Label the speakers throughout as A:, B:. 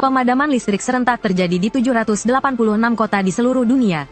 A: Pemadaman listrik serentak terjadi di 786 kota di seluruh dunia.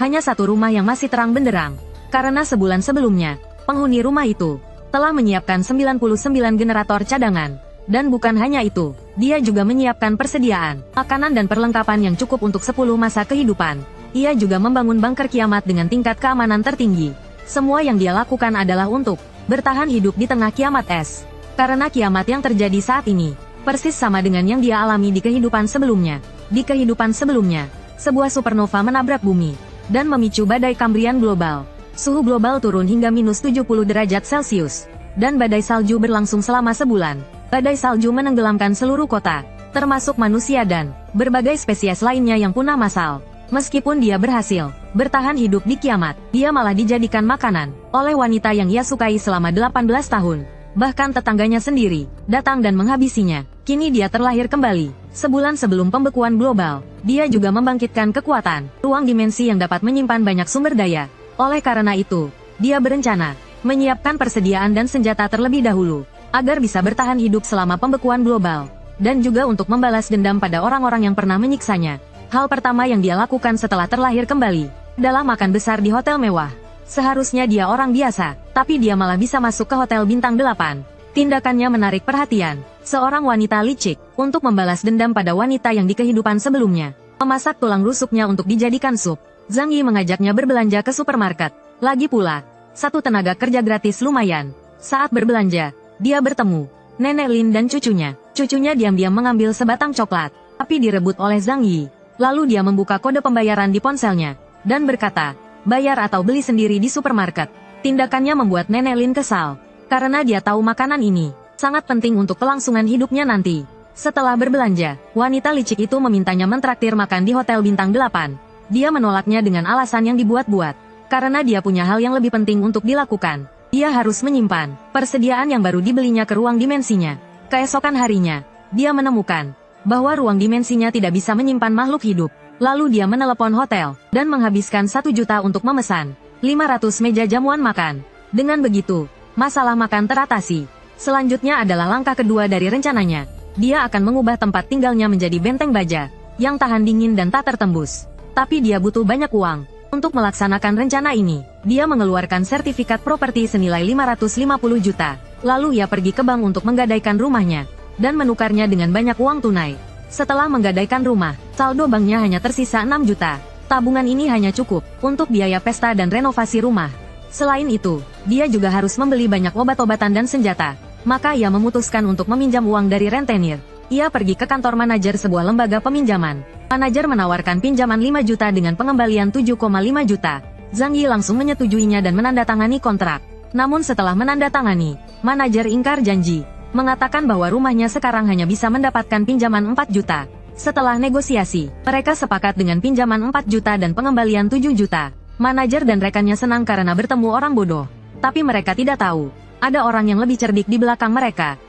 A: Hanya satu rumah yang masih terang benderang, karena sebulan sebelumnya, penghuni rumah itu telah menyiapkan 99 generator cadangan. Dan bukan hanya itu, dia juga menyiapkan persediaan makanan dan perlengkapan yang cukup untuk 10 masa kehidupan. Ia juga membangun bunker kiamat dengan tingkat keamanan tertinggi. Semua yang dia lakukan adalah untuk bertahan hidup di tengah kiamat es. Karena kiamat yang terjadi saat ini persis sama dengan yang dia alami di kehidupan sebelumnya. Di kehidupan sebelumnya, sebuah supernova menabrak bumi dan memicu badai Kambrian global. Suhu global turun hingga minus 70 derajat Celcius, dan badai salju berlangsung selama sebulan. Badai salju menenggelamkan seluruh kota, termasuk manusia dan berbagai spesies lainnya yang punah massal. Meskipun dia berhasil bertahan hidup di kiamat, dia malah dijadikan makanan oleh wanita yang ia sukai selama 18 tahun. Bahkan tetangganya sendiri datang dan menghabisinya. Kini dia terlahir kembali. Sebulan sebelum pembekuan global, dia juga membangkitkan kekuatan ruang dimensi yang dapat menyimpan banyak sumber daya. Oleh karena itu, dia berencana menyiapkan persediaan dan senjata terlebih dahulu agar bisa bertahan hidup selama pembekuan global, dan juga untuk membalas dendam pada orang-orang yang pernah menyiksanya. Hal pertama yang dia lakukan setelah terlahir kembali adalah makan besar di hotel mewah. Seharusnya dia orang biasa, tapi dia malah bisa masuk ke hotel bintang 8. Tindakannya menarik perhatian seorang wanita licik untuk membalas dendam pada wanita yang di kehidupan sebelumnya memasak tulang rusuknya untuk dijadikan sup. Zhang Yi mengajaknya berbelanja ke supermarket. Lagi pula, satu tenaga kerja gratis lumayan. Saat berbelanja, dia bertemu Nenek Lin dan cucunya. Cucunya diam-diam mengambil sebatang coklat, tapi direbut oleh Zhang Yi. Lalu dia membuka kode pembayaran di ponselnya dan berkata, bayar atau beli sendiri di supermarket. Tindakannya membuat Nenek Lin kesal, karena dia tahu makanan ini sangat penting untuk kelangsungan hidupnya nanti. Setelah berbelanja, wanita licik itu memintanya mentraktir makan di hotel bintang 8. Dia menolaknya dengan alasan yang dibuat-buat, karena dia punya hal yang lebih penting untuk dilakukan. Dia harus menyimpan persediaan yang baru dibelinya ke ruang dimensinya. Keesokan harinya, dia menemukan bahwa ruang dimensinya tidak bisa menyimpan makhluk hidup. Lalu dia menelepon hotel dan menghabiskan 1 juta untuk memesan 500 meja jamuan makan. Dengan begitu, masalah makan teratasi. Selanjutnya adalah langkah kedua dari rencananya. Dia akan mengubah tempat tinggalnya menjadi benteng baja yang tahan dingin dan tak tertembus. Tapi dia butuh banyak uang untuk melaksanakan rencana ini. Dia mengeluarkan sertifikat properti senilai 550 juta. Lalu ia pergi ke bank untuk menggadaikan rumahnya dan menukarnya dengan banyak uang tunai. Setelah menggadaikan rumah, saldo banknya hanya tersisa 6 juta. Tabungan ini hanya cukup untuk biaya pesta dan renovasi rumah. Selain itu, dia juga harus membeli banyak obat-obatan dan senjata. Maka ia memutuskan untuk meminjam uang dari rentenir. Ia pergi ke kantor manajer sebuah lembaga peminjaman. Manajer menawarkan pinjaman 5 juta dengan pengembalian 7,5 juta. Zhang Yi langsung menyetujuinya dan menandatangani kontrak. Namun setelah menandatangani, manajer ingkar janji, mengatakan bahwa rumahnya sekarang hanya bisa mendapatkan pinjaman 4 juta. Setelah negosiasi, mereka sepakat dengan pinjaman 4 juta dan pengembalian 7 juta. Manajer dan rekannya senang karena bertemu orang bodoh. Tapi mereka tidak tahu, ada orang yang lebih cerdik di belakang mereka.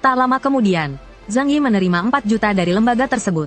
A: Tak lama kemudian, Zhang Yi menerima 4 juta dari lembaga tersebut.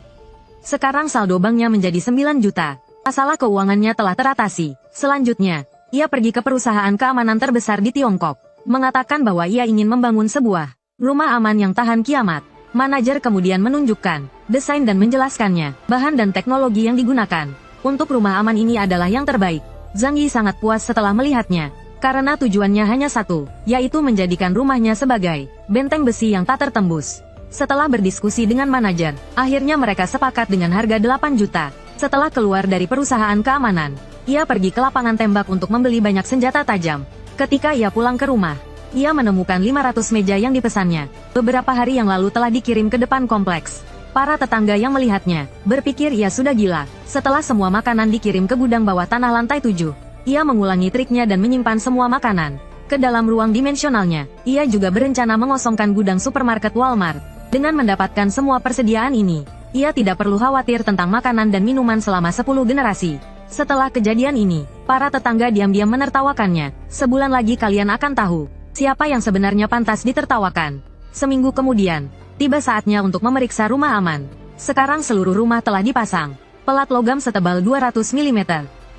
A: Sekarang saldo banknya menjadi 9 juta. Masalah keuangannya telah teratasi. Selanjutnya, ia pergi ke perusahaan keamanan terbesar di Tiongkok, mengatakan bahwa ia ingin membangun sebuah rumah aman yang tahan kiamat. Manajer kemudian menunjukkan desain dan menjelaskannya. Bahan dan teknologi yang digunakan untuk rumah aman ini adalah yang terbaik. Zhang Yi sangat puas setelah melihatnya, karena tujuannya hanya satu, yaitu menjadikan rumahnya sebagai benteng besi yang tak tertembus. Setelah berdiskusi dengan manajer, akhirnya mereka sepakat dengan harga 8 juta. Setelah keluar dari perusahaan keamanan, ia pergi ke lapangan tembak untuk membeli banyak senjata tajam. Ketika ia pulang ke rumah, ia menemukan 500 meja yang dipesannya. Beberapa hari yang lalu telah dikirim ke depan kompleks. Para tetangga yang melihatnya berpikir ia sudah gila. Setelah semua makanan dikirim ke gudang bawah tanah lantai 7, ia mengulangi triknya dan menyimpan semua makanan ke dalam ruang dimensionalnya. Ia juga berencana mengosongkan gudang supermarket Walmart. Dengan mendapatkan semua persediaan ini, ia tidak perlu khawatir tentang makanan dan minuman selama 10 generasi. Setelah kejadian ini, para tetangga diam-diam menertawakannya. Sebulan lagi kalian akan tahu siapa yang sebenarnya pantas ditertawakan. Seminggu kemudian, tiba saatnya untuk memeriksa rumah aman. Sekarang seluruh rumah telah dipasang pelat logam setebal 200 mm.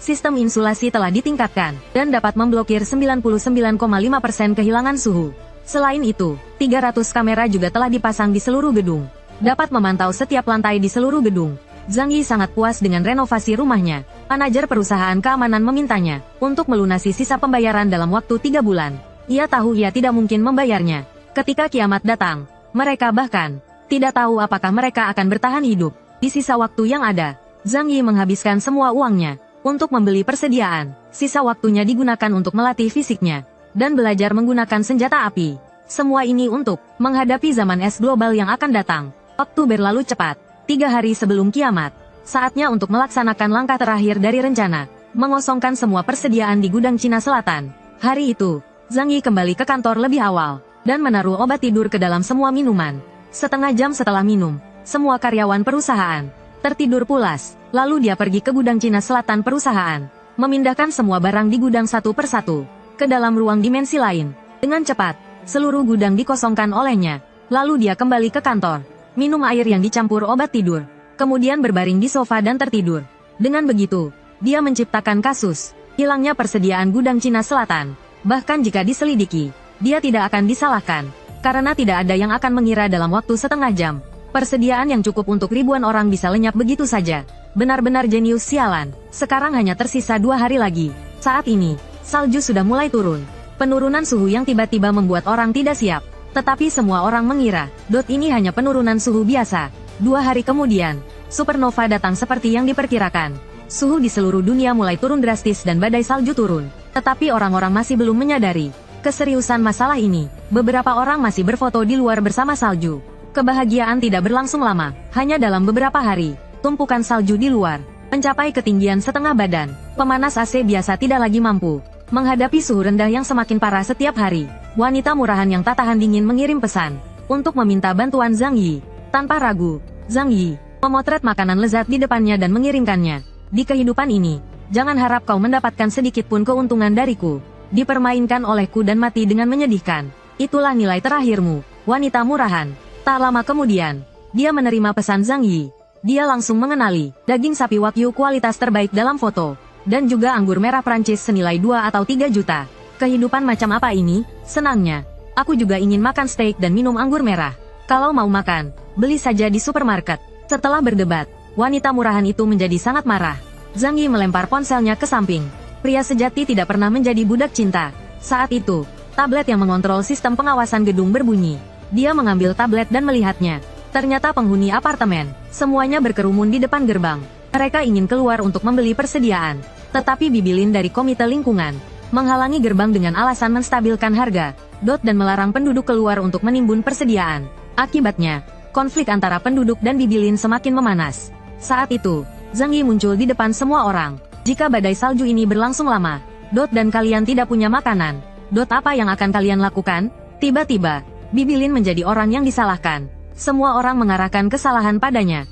A: Sistem insulasi telah ditingkatkan dan dapat memblokir 99,5% kehilangan suhu. Selain itu, 300 kamera juga telah dipasang di seluruh gedung. dapat memantau setiap lantai di seluruh gedung. Zhang Yi sangat puas dengan renovasi rumahnya. Manajer perusahaan keamanan memintanya untuk melunasi sisa pembayaran dalam waktu 3 bulan. Ia tahu ia tidak mungkin membayarnya. Ketika kiamat datang, mereka bahkan tidak tahu apakah mereka akan bertahan hidup. Di sisa waktu yang ada, Zhang Yi menghabiskan semua uangnya untuk membeli persediaan. Sisa waktunya digunakan untuk melatih fisiknya dan belajar menggunakan senjata api. Semua ini untuk menghadapi zaman es global yang akan datang. Waktu berlalu cepat. 3 hari sebelum kiamat, saatnya untuk melaksanakan langkah terakhir dari rencana, mengosongkan semua persediaan di gudang Cina Selatan. Hari itu, Zhang Yi kembali ke kantor lebih awal dan menaruh obat tidur ke dalam semua minuman. Setengah jam setelah minum, semua karyawan perusahaan tertidur pulas. Lalu dia pergi ke gudang Cina Selatan perusahaan, memindahkan semua barang di gudang satu persatu ke dalam ruang dimensi lain. Dengan cepat, seluruh gudang dikosongkan olehnya. Lalu dia kembali ke kantor, minum air yang dicampur obat tidur, kemudian berbaring di sofa dan tertidur. Dengan begitu, dia menciptakan kasus hilangnya persediaan gudang Cina Selatan. Bahkan jika diselidiki, dia tidak akan disalahkan, karena tidak ada yang akan mengira dalam waktu setengah jam persediaan yang cukup untuk ribuan orang bisa lenyap begitu saja. Benar-benar jenius sialan. Sekarang hanya tersisa 2 hari lagi. Saat ini, salju sudah mulai turun. Penurunan suhu yang tiba-tiba membuat orang tidak siap. Tetapi semua orang mengira, ini hanya penurunan suhu biasa. 2 hari kemudian, supernova datang seperti yang diperkirakan. Suhu di seluruh dunia mulai turun drastis dan badai salju turun. Tetapi orang-orang masih belum menyadari keseriusan masalah ini. Beberapa orang masih berfoto di luar bersama salju. Kebahagiaan tidak berlangsung lama, hanya dalam beberapa hari. Tumpukan salju di luar mencapai ketinggian setengah badan. Pemanas AC biasa tidak lagi mampu menghadapi suhu rendah yang semakin parah setiap hari. Wanita murahan yang tak tahan dingin mengirim pesan untuk meminta bantuan Zhang Yi. Tanpa ragu, Zhang Yi memotret makanan lezat di depannya dan mengirimkannya. Di kehidupan ini, jangan harap kau mendapatkan sedikit pun keuntungan dariku. Dipermainkan olehku dan mati dengan menyedihkan. Itulah nilai terakhirmu, wanita murahan. Tak lama kemudian, dia menerima pesan Zhang Yi. Dia langsung mengenali daging sapi wagyu kualitas terbaik dalam foto, dan juga anggur merah Prancis senilai 2 atau 3 juta. Kehidupan macam apa ini? Senangnya, aku juga ingin makan steak dan minum anggur merah. Kalau mau makan, beli saja di supermarket. Setelah berdebat, wanita murahan itu menjadi sangat marah. Zhang Yi melempar ponselnya ke samping. Pria sejati tidak pernah menjadi budak cinta. Saat itu, tablet yang mengontrol sistem pengawasan gedung berbunyi. Dia mengambil tablet dan melihatnya. Ternyata penghuni apartemen, semuanya berkerumun di depan gerbang. Mereka ingin keluar untuk membeli persediaan. Tetapi Bibilin dari Komite Lingkungan menghalangi gerbang dengan alasan menstabilkan harga, dan melarang penduduk keluar untuk menimbun persediaan. Akibatnya, konflik antara penduduk dan Bibilin semakin memanas. Saat itu, Zhang Yi muncul di depan semua orang. Jika badai salju ini berlangsung lama, dan kalian tidak punya makanan, apa yang akan kalian lakukan? Tiba-tiba, Bibilin menjadi orang yang disalahkan. Semua orang mengarahkan kesalahan padanya.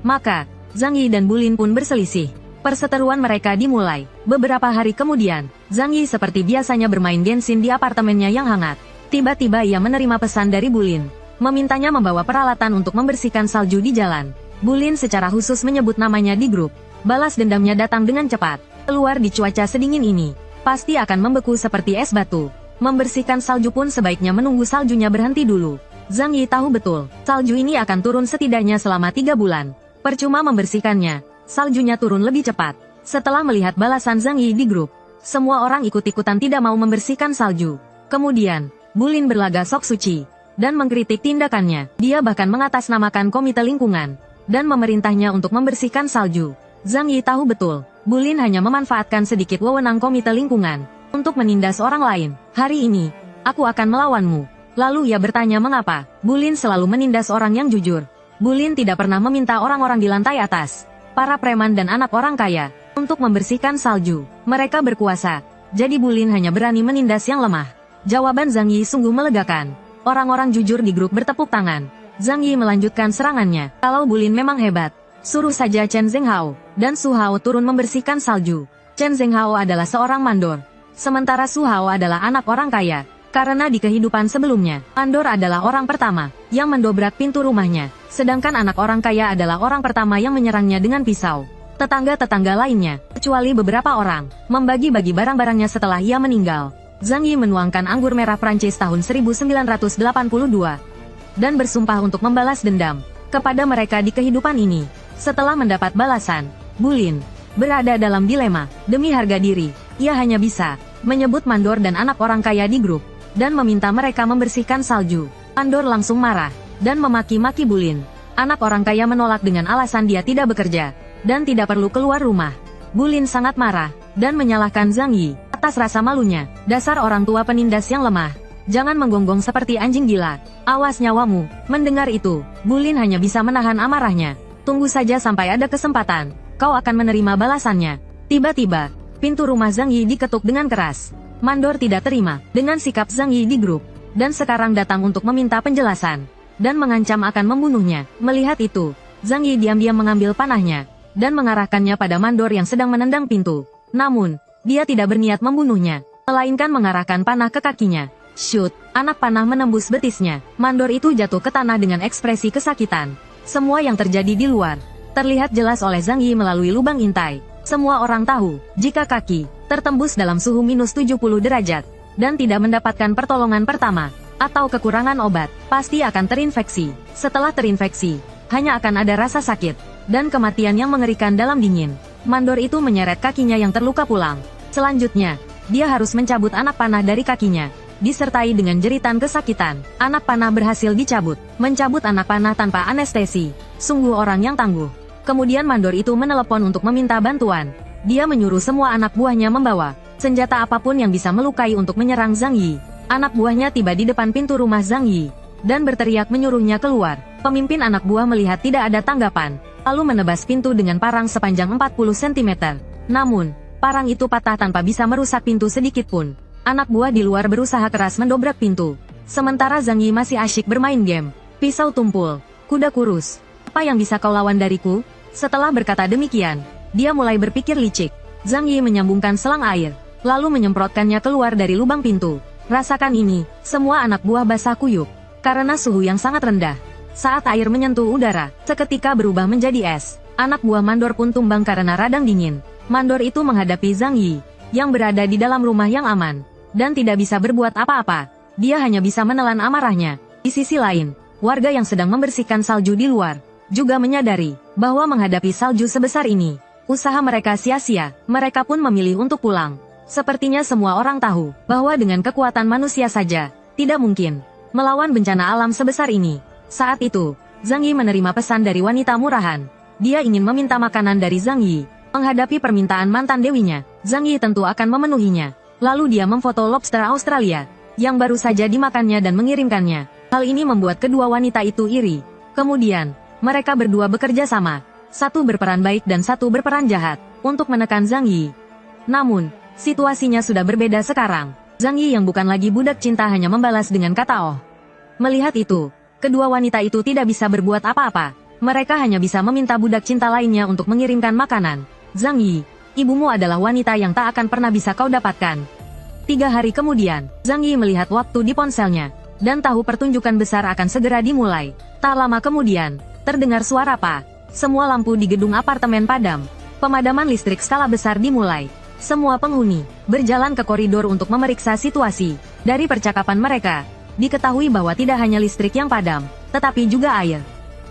A: Maka, Zhang Yi dan Bulin pun berselisih. Perseteruan mereka dimulai. Beberapa hari kemudian, Zhang Yi seperti biasanya bermain Genshin di apartemennya yang hangat. Tiba-tiba ia menerima pesan dari Bulin, memintanya membawa peralatan untuk membersihkan salju di jalan. Bulin secara khusus menyebut namanya di grup. Balas dendamnya datang dengan cepat. Keluar di cuaca sedingin ini, pasti akan membeku seperti es batu. Membersihkan salju pun sebaiknya menunggu saljunya berhenti dulu. Zhang Yi tahu betul, salju ini akan turun setidaknya selama 3 bulan. Percuma membersihkannya, saljunya turun lebih cepat. Setelah melihat balasan Zhang Yi di grup, semua orang ikut-ikutan tidak mau membersihkan salju. Kemudian, Bulin berlaga sok suci dan mengkritik tindakannya. Dia bahkan mengatasnamakan Komite Lingkungan dan memerintahnya untuk membersihkan salju. Zhang Yi tahu betul, Bulin hanya memanfaatkan sedikit wewenang Komite Lingkungan untuk menindas orang lain. Hari ini, aku akan melawanmu. Lalu ia bertanya mengapa Bulin selalu menindas orang yang jujur. Bulin tidak pernah meminta orang-orang di lantai atas, para preman dan anak orang kaya, untuk membersihkan salju. Mereka berkuasa, jadi Bulin hanya berani menindas yang lemah. Jawaban Zhang Yi sungguh melegakan. Orang-orang jujur di grup bertepuk tangan. Zhang Yi melanjutkan serangannya. Kalau Bulin memang hebat, suruh saja Chen Zhenghao dan Su Hao turun membersihkan salju. Chen Zhenghao adalah seorang mandor, sementara Su Hao adalah anak orang kaya. Karena di kehidupan sebelumnya, mandor adalah orang pertama yang mendobrak pintu rumahnya, sedangkan anak orang kaya adalah orang pertama yang menyerangnya dengan pisau. Tetangga-tetangga lainnya, kecuali beberapa orang, membagi-bagi barang-barangnya setelah ia meninggal. Zhang Yi menuangkan anggur merah Prancis tahun 1982 dan bersumpah untuk membalas dendam kepada mereka di kehidupan ini. Setelah mendapat balasan, Bulin berada dalam dilema. Demi harga diri, ia hanya bisa menyebut Mandor dan anak orang kaya di grup, dan meminta mereka membersihkan salju. Mandor langsung marah, dan memaki-maki Bulin. Anak orang kaya menolak dengan alasan dia tidak bekerja, dan tidak perlu keluar rumah. Bulin sangat marah, dan menyalahkan Zhang Yi atas rasa malunya. Dasar orang tua penindas yang lemah. Jangan menggonggong seperti anjing gila. Awas nyawamu. Mendengar itu, Bulin hanya bisa menahan amarahnya. Tunggu saja sampai ada kesempatan. Kau akan menerima balasannya. Tiba-tiba, pintu rumah Zhang Yi diketuk dengan keras. Mandor tidak terima dengan sikap Zhang Yi di grup, dan sekarang datang untuk meminta penjelasan, dan mengancam akan membunuhnya. Melihat itu, Zhang Yi diam-diam mengambil panahnya, dan mengarahkannya pada Mandor yang sedang menendang pintu. Namun, dia tidak berniat membunuhnya, melainkan mengarahkan panah ke kakinya. Shoot! Anak panah menembus betisnya. Mandor itu jatuh ke tanah dengan ekspresi kesakitan. Semua yang terjadi di luar terlihat jelas oleh Zhang Yi melalui lubang intai. Semua orang tahu, jika kaki tertembus dalam suhu minus 70 derajat, dan tidak mendapatkan pertolongan pertama, atau kekurangan obat, pasti akan terinfeksi. Setelah terinfeksi, hanya akan ada rasa sakit, dan kematian yang mengerikan dalam dingin. Mandor itu menyeret kakinya yang terluka pulang. Selanjutnya, dia harus mencabut anak panah dari kakinya, disertai dengan jeritan kesakitan. Anak panah berhasil dicabut. Mencabut anak panah tanpa anestesi. Sungguh orang yang tangguh. Kemudian Mandor itu menelepon untuk meminta bantuan. Dia menyuruh semua anak buahnya membawa senjata apapun yang bisa melukai untuk menyerang Zhang Yi. Anak buahnya tiba di depan pintu rumah Zhang Yi, dan berteriak menyuruhnya keluar. Pemimpin anak buah melihat tidak ada tanggapan, lalu menebas pintu dengan parang sepanjang 40 cm. Namun, parang itu patah tanpa bisa merusak pintu sedikit pun. Anak buah di luar berusaha keras mendobrak pintu. Sementara Zhang Yi masih asyik bermain game. Pisau tumpul, kuda kurus. Apa yang bisa kau lawan dariku? Setelah berkata demikian, dia mulai berpikir licik. Zhang Yi menyambungkan selang air, lalu menyemprotkannya keluar dari lubang pintu. Rasakan ini, semua anak buah basah kuyup, karena suhu yang sangat rendah. Saat air menyentuh udara, seketika berubah menjadi es. Anak buah Mandor pun tumbang karena radang dingin. Mandor itu menghadapi Zhang Yi, yang berada di dalam rumah yang aman, dan tidak bisa berbuat apa-apa. Dia hanya bisa menelan amarahnya. Di sisi lain, warga yang sedang membersihkan salju di luar juga menyadari bahwa menghadapi salju sebesar ini, usaha mereka sia-sia. Mereka pun memilih untuk pulang. Sepertinya semua orang tahu bahwa dengan kekuatan manusia saja tidak mungkin melawan bencana alam sebesar ini. Saat itu, Zhang Yi menerima pesan dari wanita murahan. Dia ingin meminta makanan dari Zhang Yi. Menghadapi permintaan mantan dewinya, Zhang Yi tentu akan memenuhinya. Lalu dia memfoto lobster Australia yang baru saja dimakannya dan mengirimkannya. Hal ini membuat kedua wanita itu iri. Kemudian, mereka berdua bekerja sama. Satu berperan baik dan satu berperan jahat untuk menekan Zhang Yi. Namun, situasinya sudah berbeda sekarang. Zhang Yi yang bukan lagi budak cinta hanya membalas dengan kata "oh". Melihat itu, kedua wanita itu tidak bisa berbuat apa-apa. Mereka hanya bisa meminta budak cinta lainnya untuk mengirimkan makanan. Zhang Yi, ibumu adalah wanita yang tak akan pernah bisa kau dapatkan. 3 hari kemudian, Zhang Yi melihat waktu di ponselnya, dan tahu pertunjukan besar akan segera dimulai. Tak lama kemudian, terdengar suara "pa". Semua lampu di gedung apartemen padam. Pemadaman listrik skala besar dimulai. Semua penghuni berjalan ke koridor untuk memeriksa situasi. Dari percakapan mereka, diketahui bahwa tidak hanya listrik yang padam, tetapi juga air.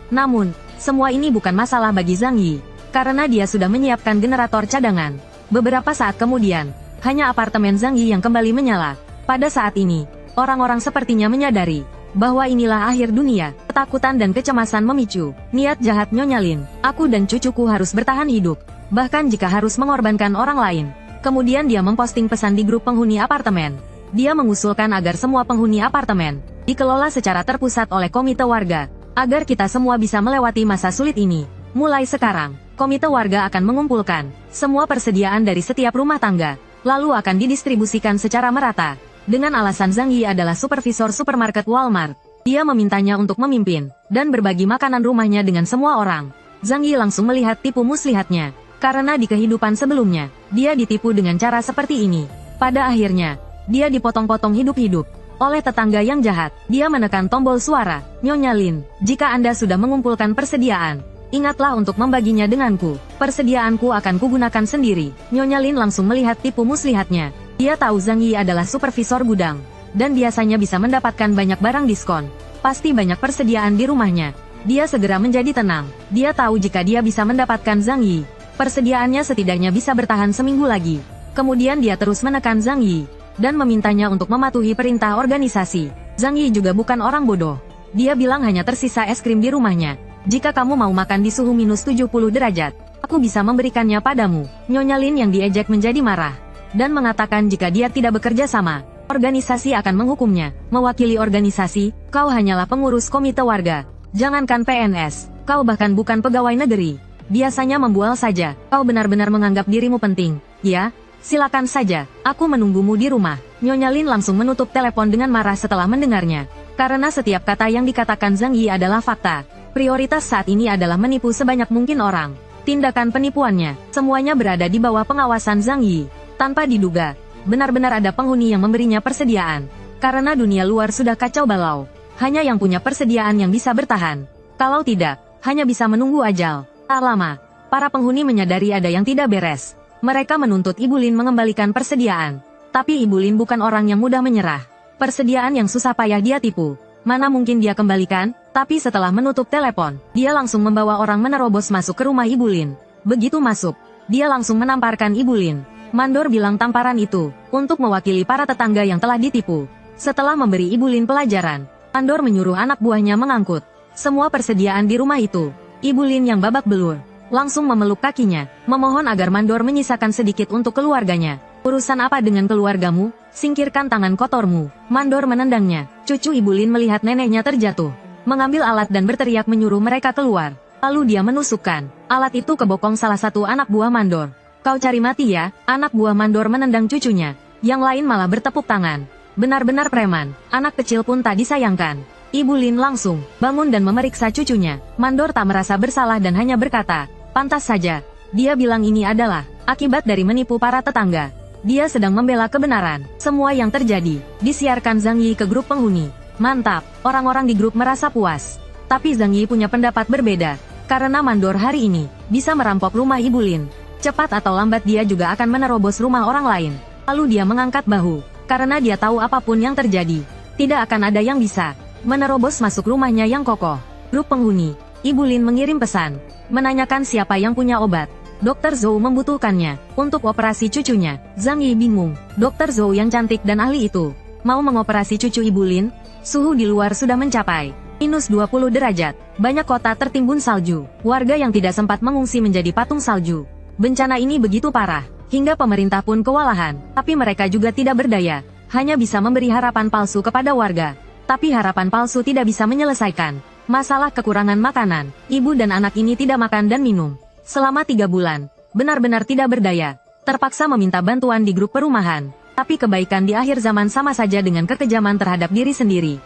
A: Namun, semua ini bukan masalah bagi Zhang Yi, karena dia sudah menyiapkan generator cadangan. Beberapa saat kemudian, hanya apartemen Zhang Yi yang kembali menyala. Pada saat ini, orang-orang sepertinya menyadari bahwa inilah akhir dunia. Ketakutan dan kecemasan memicu niat jahat Nyonya Lin. Aku dan cucuku harus bertahan hidup, bahkan jika harus mengorbankan orang lain. Kemudian dia memposting pesan di grup penghuni apartemen. Dia mengusulkan agar semua penghuni apartemen dikelola secara terpusat oleh komite warga, agar kita semua bisa melewati masa sulit ini. Mulai sekarang, komite warga akan mengumpulkan semua persediaan dari setiap rumah tangga, lalu akan didistribusikan secara merata. Dengan alasan Zhang Yi adalah supervisor supermarket Walmart, dia memintanya untuk memimpin dan berbagi makanan rumahnya dengan semua orang. Zhang Yi langsung melihat tipu muslihatnya, karena di kehidupan sebelumnya, dia ditipu dengan cara seperti ini. Pada akhirnya, dia dipotong-potong hidup-hidup oleh tetangga yang jahat. Dia menekan tombol suara. Nyonya Lin, jika Anda sudah mengumpulkan persediaan, ingatlah untuk membaginya denganku. Persediaanku akan kugunakan sendiri. Nyonya Lin langsung melihat tipu muslihatnya. Dia tahu Zhang Yi adalah supervisor gudang. dan biasanya bisa mendapatkan banyak barang diskon. Pasti banyak persediaan di rumahnya. Dia segera menjadi tenang. Dia tahu jika dia bisa mendapatkan Zhang Yi, persediaannya setidaknya bisa bertahan seminggu lagi. Kemudian dia terus menekan Zhang Yi dan memintanya untuk mematuhi perintah organisasi. Zhang Yi juga bukan orang bodoh. Dia bilang hanya tersisa es krim di rumahnya. Jika kamu mau makan di suhu minus 70 derajat, aku bisa memberikannya padamu. Nyonya Lin yang diejek menjadi marah dan mengatakan jika dia tidak bekerja sama, organisasi akan menghukumnya. Mewakili organisasi, kau hanyalah pengurus komite warga. Jangankan PNS, kau bahkan bukan pegawai negeri. Biasanya membual saja. Kau benar-benar menganggap dirimu penting. Ya, silakan saja. Aku menunggumu di rumah. Nyonya Lin langsung menutup telepon dengan marah setelah mendengarnya. Karena setiap kata yang dikatakan Zhang Yi adalah fakta. Prioritas saat ini adalah menipu sebanyak mungkin orang. Tindakan penipuannya, semuanya berada di bawah pengawasan Zhang Yi. Tanpa diduga, benar-benar ada penghuni yang memberinya persediaan. Karena dunia luar sudah kacau balau. Hanya yang punya persediaan yang bisa bertahan. Kalau tidak, hanya bisa menunggu ajal. Tak lama, para penghuni menyadari ada yang tidak beres. Mereka menuntut Ibu Lin mengembalikan persediaan. Tapi Ibu Lin bukan orang yang mudah menyerah. Persediaan yang susah payah dia tipu. Mana mungkin dia kembalikan? Tapi setelah menutup telepon, dia langsung membawa orang menerobos masuk ke rumah Ibu Lin. Begitu masuk, dia langsung menamparkan Ibu Lin. Mandor bilang tamparan itu untuk mewakili para tetangga yang telah ditipu. Setelah memberi Ibu Lin pelajaran, Mandor menyuruh anak buahnya mengangkut semua persediaan di rumah itu. Ibu Lin yang babak belur langsung memeluk kakinya, memohon agar Mandor menyisakan sedikit untuk keluarganya. Urusan apa dengan keluargamu? Singkirkan tangan kotormu. Mandor menendangnya. Cucu Ibu Lin melihat neneknya terjatuh, mengambil alat dan berteriak menyuruh mereka keluar. Lalu dia menusukkan alat itu ke bokong salah satu anak buah Mandor. Kau cari mati ya? Anak buah Mandor menendang cucunya. Yang lain malah bertepuk tangan. Benar-benar preman. Anak kecil pun tak disayangkan. Ibu Lin langsung bangun dan memeriksa cucunya. Mandor tak merasa bersalah dan hanya berkata, pantas saja. Dia bilang ini adalah akibat dari menipu para tetangga. Dia sedang membela kebenaran. Semua yang terjadi disiarkan Zhang Yi ke grup penghuni. Mantap, orang-orang di grup merasa puas. Tapi Zhang Yi punya pendapat berbeda. Karena Mandor hari ini bisa merampok rumah Ibu Lin. Cepat atau lambat dia juga akan menerobos rumah orang lain. Lalu dia mengangkat bahu. Karena dia tahu apapun yang terjadi, tidak akan ada yang bisa menerobos masuk rumahnya yang kokoh. Grup penghuni, Ibu Lin mengirim pesan, menanyakan siapa yang punya obat. Dr. Zhou membutuhkannya untuk operasi cucunya. Zhang Yi bingung. Dr. Zhou yang cantik dan ahli itu mau mengoperasi cucu Ibu Lin. Suhu di luar sudah mencapai minus 20 derajat. Banyak kota tertimbun salju. Warga yang tidak sempat mengungsi menjadi patung salju. Bencana ini begitu parah, hingga pemerintah pun kewalahan. Tapi mereka juga tidak berdaya. Hanya bisa memberi harapan palsu kepada warga. Tapi harapan palsu tidak bisa menyelesaikan masalah kekurangan makanan. Ibu dan anak ini tidak makan dan minum selama 3 bulan, benar-benar tidak berdaya. Terpaksa meminta bantuan di grup perumahan. Tapi kebaikan di akhir zaman sama saja dengan kekejaman terhadap diri sendiri.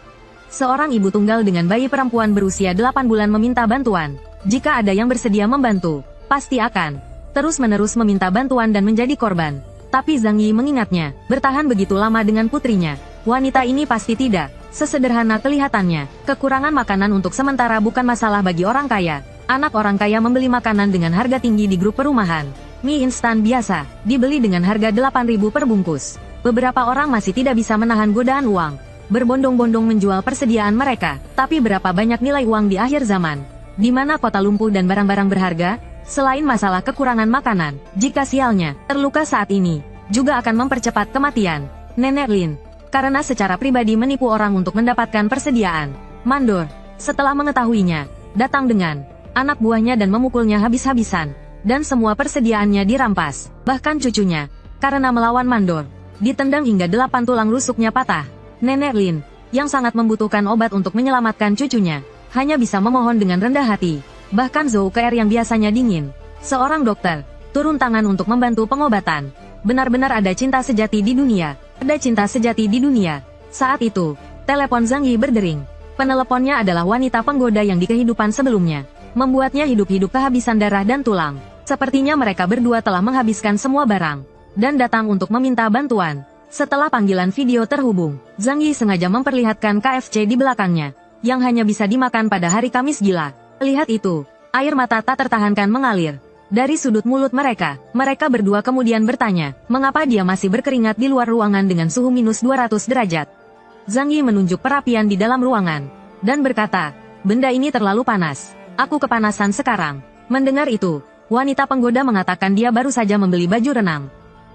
A: Seorang ibu tunggal dengan bayi perempuan berusia 8 bulan meminta bantuan. Jika ada yang bersedia membantu, pasti akan terus-menerus meminta bantuan dan menjadi korban. Tapi Zhang Yi mengingatnya, bertahan begitu lama dengan putrinya. Wanita ini pasti tidak sesederhana kelihatannya. Kekurangan makanan untuk sementara bukan masalah bagi orang kaya. Anak orang kaya membeli makanan dengan harga tinggi di grup perumahan. Mie instan biasa, dibeli dengan harga 8.000 per bungkus. Beberapa orang masih tidak bisa menahan godaan uang. Berbondong-bondong menjual persediaan mereka. Tapi berapa banyak nilai uang di akhir zaman? Di mana kota lumpuh dan barang-barang berharga? Selain masalah kekurangan makanan, jika sialnya terluka saat ini, juga akan mempercepat kematian. Nenek Lin, karena secara pribadi menipu orang untuk mendapatkan persediaan. Mandor, setelah mengetahuinya, datang dengan anak buahnya dan memukulnya habis-habisan. Dan semua persediaannya dirampas. Bahkan cucunya, karena melawan Mandor, ditendang hingga 8 tulang rusuknya patah. Nenek Lin, yang sangat membutuhkan obat untuk menyelamatkan cucunya, hanya bisa memohon dengan rendah hati. Bahkan Zhou Ke'er yang biasanya dingin, seorang dokter, turun tangan untuk membantu pengobatan. Benar-benar ada cinta sejati di dunia. Ada cinta sejati di dunia. Saat itu, telepon Zhang Yi berdering. Peneleponnya adalah wanita penggoda yang di kehidupan sebelumnya. Membuatnya hidup-hidup kehabisan darah dan tulang. Sepertinya mereka berdua telah menghabiskan semua barang, dan datang untuk meminta bantuan. Setelah panggilan video terhubung, Zhang Yi sengaja memperlihatkan KFC di belakangnya, yang hanya bisa dimakan pada hari Kamis gila. Lihat itu, air mata tak tertahankan mengalir dari sudut mulut mereka. Mereka berdua kemudian bertanya, mengapa dia masih berkeringat di luar ruangan dengan suhu minus 200 derajat. Zhang Yi menunjuk perapian di dalam ruangan, dan berkata, benda ini terlalu panas. Aku kepanasan sekarang. Mendengar itu, wanita penggoda mengatakan dia baru saja membeli baju renang,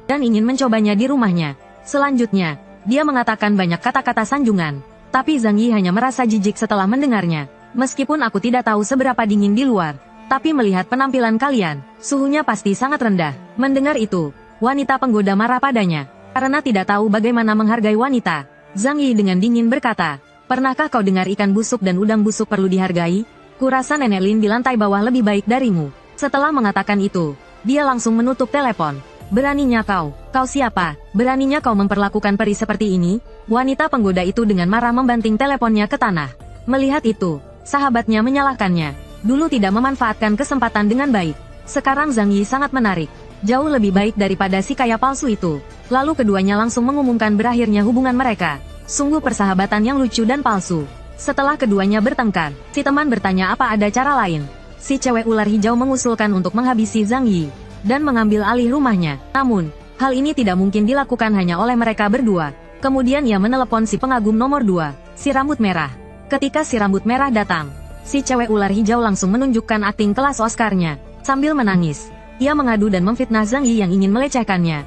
A: dan ingin mencobanya di rumahnya. Selanjutnya, dia mengatakan banyak kata-kata sanjungan, tapi Zhang Yi hanya merasa jijik setelah mendengarnya. Meskipun aku tidak tahu seberapa dingin di luar, tapi melihat penampilan kalian, suhunya pasti sangat rendah. Mendengar itu, wanita penggoda marah padanya, karena tidak tahu bagaimana menghargai wanita. Zhang Yi dengan dingin berkata, pernahkah kau dengar ikan busuk dan udang busuk perlu dihargai? Kurasa Nenek Lin di lantai bawah lebih baik darimu. Setelah mengatakan itu, dia langsung menutup telepon. Beraninya kau siapa? Beraninya kau memperlakukan peri seperti ini? Wanita penggoda itu dengan marah membanting teleponnya ke tanah. Melihat itu, sahabatnya menyalahkannya. Dulu tidak memanfaatkan kesempatan dengan baik. Sekarang Zhang Yi sangat menarik. Jauh lebih baik daripada si kaya palsu itu. Lalu keduanya langsung mengumumkan berakhirnya hubungan mereka. Sungguh persahabatan yang lucu dan palsu. Setelah keduanya bertengkar, si teman bertanya apa ada cara lain. Si cewek ular hijau mengusulkan untuk menghabisi Zhang Yi dan mengambil alih rumahnya. Namun, hal ini tidak mungkin dilakukan hanya oleh mereka berdua. Kemudian ia menelepon si pengagum nomor 2, si rambut merah. Ketika si rambut merah datang, si cewek ular hijau langsung menunjukkan akting kelas Oscar-nya. Sambil menangis, ia mengadu dan memfitnah Zhang Yi yang ingin melecehkannya.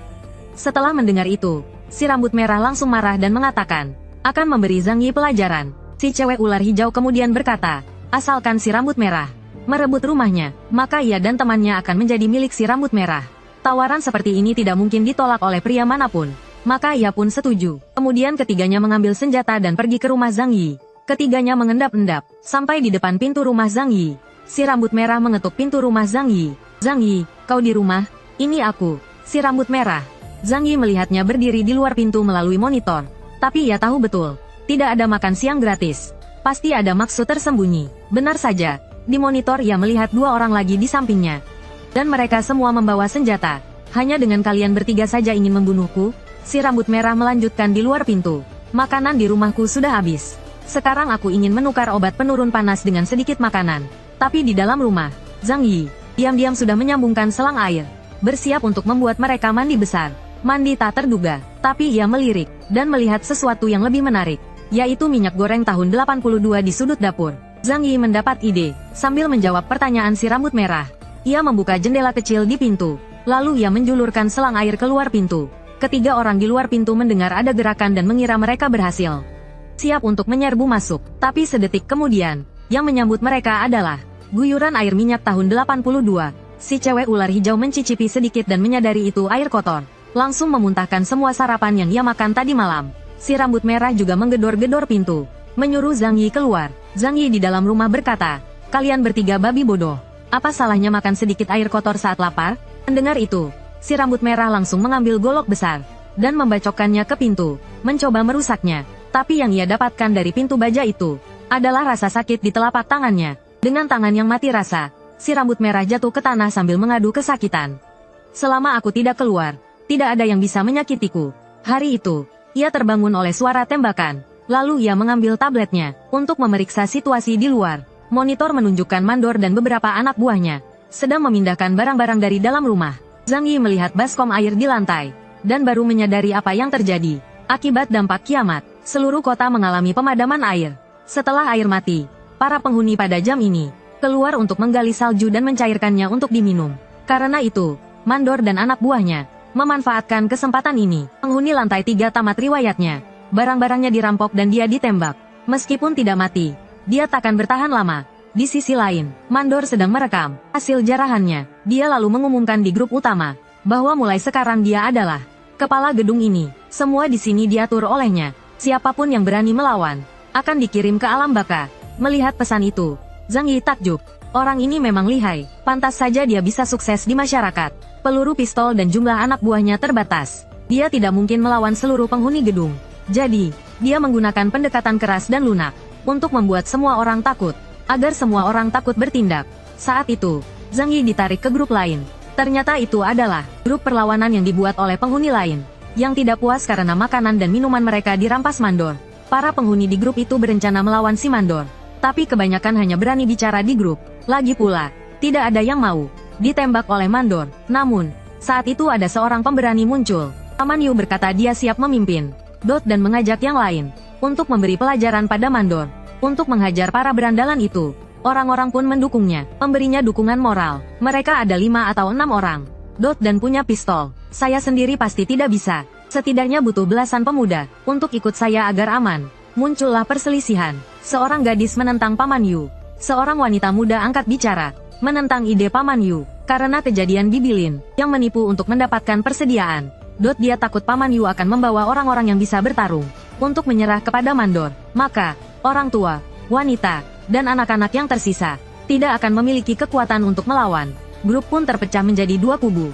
A: Setelah mendengar itu, si rambut merah langsung marah dan mengatakan, akan memberi Zhang Yi pelajaran. Si cewek ular hijau kemudian berkata, asalkan si rambut merah merebut rumahnya, maka ia dan temannya akan menjadi milik si rambut merah. Tawaran seperti ini tidak mungkin ditolak oleh pria manapun. Maka ia pun setuju. Kemudian ketiganya mengambil senjata dan pergi ke rumah Zhang Yi. Ketiganya mengendap-endap, sampai di depan pintu rumah Zhang Yi. Si rambut merah mengetuk pintu rumah Zhang Yi. Zhang Yi, kau di rumah? Ini aku, si rambut merah. Zhang Yi melihatnya berdiri di luar pintu melalui monitor. Tapi ia tahu betul, tidak ada makan siang gratis. Pasti ada maksud tersembunyi. Benar saja, di monitor ia melihat dua orang lagi di sampingnya. Dan mereka semua membawa senjata. Hanya dengan kalian bertiga saja ingin membunuhku? Si rambut merah melanjutkan di luar pintu. Makanan di rumahku sudah habis. Sekarang aku ingin menukar obat penurun panas dengan sedikit makanan. Tapi di dalam rumah, Zhang Yi diam-diam sudah menyambungkan selang air, bersiap untuk membuat mereka mandi besar. Mandi tak terduga, tapi ia melirik, dan melihat sesuatu yang lebih menarik, yaitu minyak goreng tahun 82 di sudut dapur. Zhang Yi mendapat ide, sambil menjawab pertanyaan si rambut merah. Ia membuka jendela kecil di pintu, lalu ia menjulurkan selang air keluar pintu. Ketiga orang di luar pintu mendengar ada gerakan dan mengira mereka berhasil. Siap untuk menyerbu masuk, tapi sedetik kemudian, yang menyambut mereka adalah guyuran air minyak tahun 82. Si cewek ular hijau mencicipi sedikit dan menyadari itu air kotor. Langsung memuntahkan semua sarapan yang ia makan tadi malam. Si rambut merah juga menggedor-gedor pintu, menyuruh Zhang Yi keluar. Zhang Yi di dalam rumah berkata, kalian bertiga babi bodoh. Apa salahnya makan sedikit air kotor saat lapar? Mendengar itu, si rambut merah langsung mengambil golok besar, dan membacokkannya ke pintu, mencoba merusaknya. Tapi yang ia dapatkan dari pintu baja itu, adalah rasa sakit di telapak tangannya. Dengan tangan yang mati rasa, si rambut merah jatuh ke tanah sambil mengadu kesakitan. Selama aku tidak keluar, tidak ada yang bisa menyakitiku. Hari itu, ia terbangun oleh suara tembakan. Lalu ia mengambil tabletnya, untuk memeriksa situasi di luar. Monitor menunjukkan Mandor dan beberapa anak buahnya, sedang memindahkan barang-barang dari dalam rumah. Zhang Yi melihat baskom air di lantai, dan baru menyadari apa yang terjadi. Akibat dampak kiamat, seluruh kota mengalami pemadaman air. Setelah air mati, para penghuni pada jam ini keluar untuk menggali salju dan mencairkannya untuk diminum. Karena itu, Mandor dan anak buahnya memanfaatkan kesempatan ini. Penghuni lantai 3 tamat riwayatnya. Barang-barangnya dirampok dan dia ditembak. Meskipun tidak mati, dia takkan bertahan lama. Di sisi lain, Mandor sedang merekam hasil jarahannya. Dia lalu mengumumkan di grup utama bahwa mulai sekarang dia adalah kepala gedung ini. Semua di sini diatur olehnya. Siapapun yang berani melawan akan dikirim ke alam baka. Melihat pesan itu, Zhang Yi takjub. Orang ini memang lihai. Pantas saja dia bisa sukses di masyarakat. Peluru pistol dan jumlah anak buahnya terbatas. Dia tidak mungkin melawan seluruh penghuni gedung. Jadi, dia menggunakan pendekatan keras dan lunak untuk membuat semua orang takut, agar semua orang takut bertindak. Saat itu, Zhang Yi ditarik ke grup lain. Ternyata itu adalah grup perlawanan yang dibuat oleh penghuni lain, yang tidak puas karena makanan dan minuman mereka dirampas Mandor. Para penghuni di grup itu berencana melawan si Mandor, tapi kebanyakan hanya berani bicara di grup. Lagi pula, tidak ada yang mau ditembak oleh Mandor. Namun, saat itu ada seorang pemberani muncul. Paman Yu berkata dia siap memimpin dan mengajak yang lain untuk memberi pelajaran pada mandor, untuk menghajar para berandalan itu. Orang-orang pun mendukungnya, memberinya dukungan moral. Mereka ada 5 atau 6 orang. Dan punya pistol. Saya sendiri pasti tidak bisa. Setidaknya butuh belasan pemuda untuk ikut saya agar aman. Muncullah perselisihan. Seorang gadis menentang Paman Yu. Seorang wanita muda angkat bicara, menentang ide Paman Yu. Karena kejadian Bibilin, yang menipu untuk mendapatkan persediaan. Dia takut Paman Yu akan membawa orang-orang yang bisa bertarung untuk menyerah kepada mandor. Maka, orang tua, wanita, dan anak-anak yang tersisa tidak akan memiliki kekuatan untuk melawan. Grup pun terpecah menjadi 2 kubu.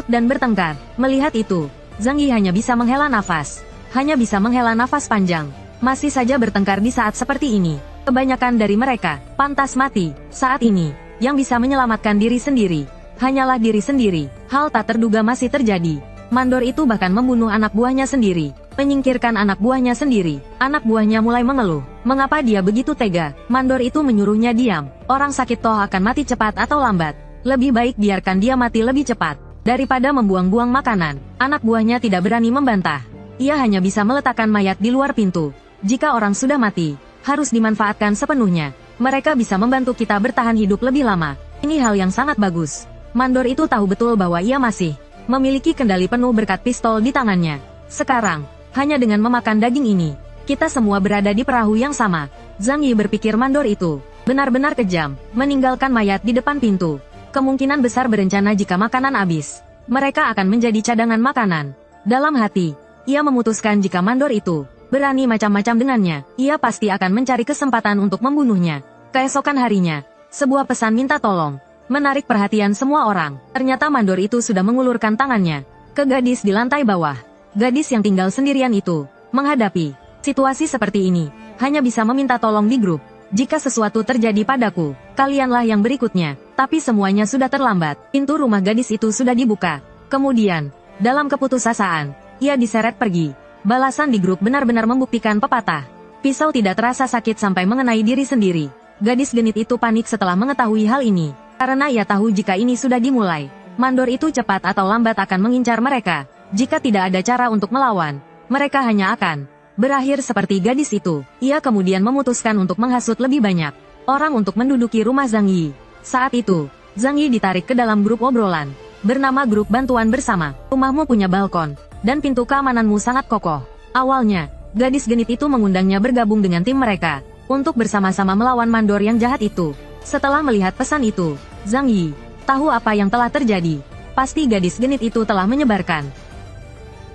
A: Dan bertengkar. Melihat itu, Zhang Yi hanya bisa menghela nafas. Hanya bisa menghela nafas panjang. Masih saja bertengkar di saat seperti ini. Kebanyakan dari mereka pantas mati. Saat ini, yang bisa menyelamatkan diri sendiri hanyalah diri sendiri. Hal tak terduga masih terjadi. Mandor itu bahkan membunuh anak buahnya sendiri. Menyingkirkan anak buahnya sendiri. Anak buahnya mulai mengeluh. Mengapa dia begitu tega? Mandor itu menyuruhnya diam. Orang sakit toh akan mati cepat atau lambat. Lebih baik biarkan dia mati lebih cepat daripada membuang-buang makanan. Anak buahnya tidak berani membantah. Ia hanya bisa meletakkan mayat di luar pintu. Jika orang sudah mati, harus dimanfaatkan sepenuhnya. Mereka bisa membantu kita bertahan hidup lebih lama. Ini hal yang sangat bagus. Mandor itu tahu betul bahwa ia masih memiliki kendali penuh berkat pistol di tangannya. Sekarang, hanya dengan memakan daging ini, kita semua berada di perahu yang sama. Zhang Yi berpikir mandor itu benar-benar kejam, meninggalkan mayat di depan pintu. Kemungkinan besar berencana jika makanan habis, mereka akan menjadi cadangan makanan. Dalam hati, ia memutuskan jika mandor itu berani macam-macam dengannya, ia pasti akan mencari kesempatan untuk membunuhnya. Keesokan harinya, sebuah pesan minta tolong menarik perhatian semua orang. Ternyata mandor itu sudah mengulurkan tangannya ke gadis di lantai bawah. Gadis yang tinggal sendirian itu menghadapi situasi seperti ini hanya bisa meminta tolong di grup. Jika sesuatu terjadi padaku, kalianlah yang berikutnya. Tapi semuanya sudah terlambat. Pintu rumah gadis itu sudah dibuka. Kemudian, dalam keputusasaan, ia diseret pergi. Balasan di grup benar-benar membuktikan pepatah. Pisau tidak terasa sakit sampai mengenai diri sendiri. Gadis genit itu panik setelah mengetahui hal ini. Karena ia tahu jika ini sudah dimulai, mandor itu cepat atau lambat akan mengincar mereka. Jika tidak ada cara untuk melawan, mereka hanya akan berakhir seperti gadis itu. Ia kemudian memutuskan untuk menghasut lebih banyak orang untuk menduduki rumah Zhang Yi. Saat itu, Zhang Yi ditarik ke dalam grup obrolan bernama Grup Bantuan Bersama. Rumahmu punya balkon, dan pintu keamananmu sangat kokoh. Awalnya, gadis genit itu mengundangnya bergabung dengan tim mereka untuk bersama-sama melawan mandor yang jahat itu. Setelah melihat pesan itu, Zhang Yi tahu apa yang telah terjadi. Pasti gadis genit itu telah menyebarkan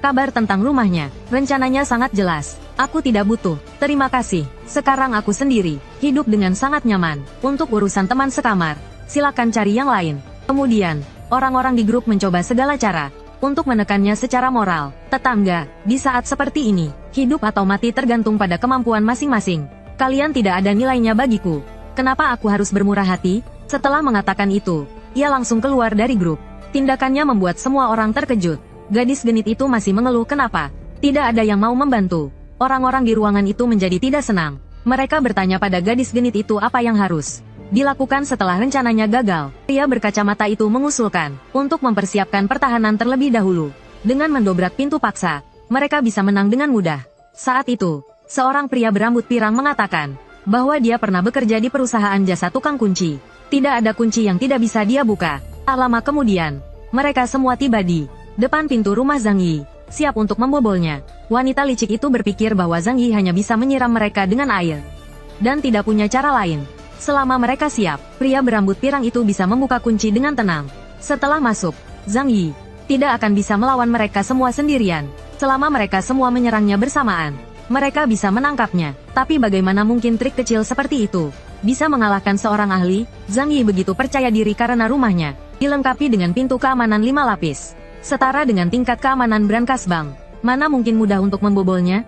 A: kabar tentang rumahnya. Rencananya sangat jelas. Aku tidak butuh terima kasih. Sekarang aku sendiri hidup dengan sangat nyaman. Untuk urusan teman sekamar, silakan cari yang lain. Kemudian, orang-orang di grup mencoba segala cara untuk menekannya secara moral. Tetangga, di saat seperti ini, hidup atau mati tergantung pada kemampuan masing-masing. Kalian tidak ada nilainya bagiku. Kenapa aku harus bermurah hati? Setelah mengatakan itu, ia langsung keluar dari grup. Tindakannya membuat semua orang terkejut. Gadis genit itu masih mengeluh kenapa tidak ada yang mau membantu. Orang-orang di ruangan itu menjadi tidak senang. Mereka bertanya pada gadis genit itu apa yang harus dilakukan setelah rencananya gagal. Pria berkacamata itu mengusulkan untuk mempersiapkan pertahanan terlebih dahulu. Dengan mendobrak pintu paksa, mereka bisa menang dengan mudah. Saat itu, seorang pria berambut pirang mengatakan bahwa dia pernah bekerja di perusahaan jasa tukang kunci. Tidak ada kunci yang tidak bisa dia buka. Tak lama kemudian, mereka semua tiba di depan pintu rumah Zhang Yi, siap untuk membobolnya. Wanita licik itu berpikir bahwa Zhang Yi hanya bisa menyiram mereka dengan air, dan tidak punya cara lain. Selama mereka siap, pria berambut pirang itu bisa membuka kunci dengan tenang. Setelah masuk, Zhang Yi tidak akan bisa melawan mereka semua sendirian. Selama mereka semua menyerangnya bersamaan, mereka bisa menangkapnya. Tapi bagaimana mungkin trik kecil seperti itu bisa mengalahkan seorang ahli? Zhang Yi begitu percaya diri karena rumahnya dilengkapi dengan pintu keamanan 5 lapis, setara dengan tingkat keamanan brankas bank. Mana mungkin mudah untuk membobolnya?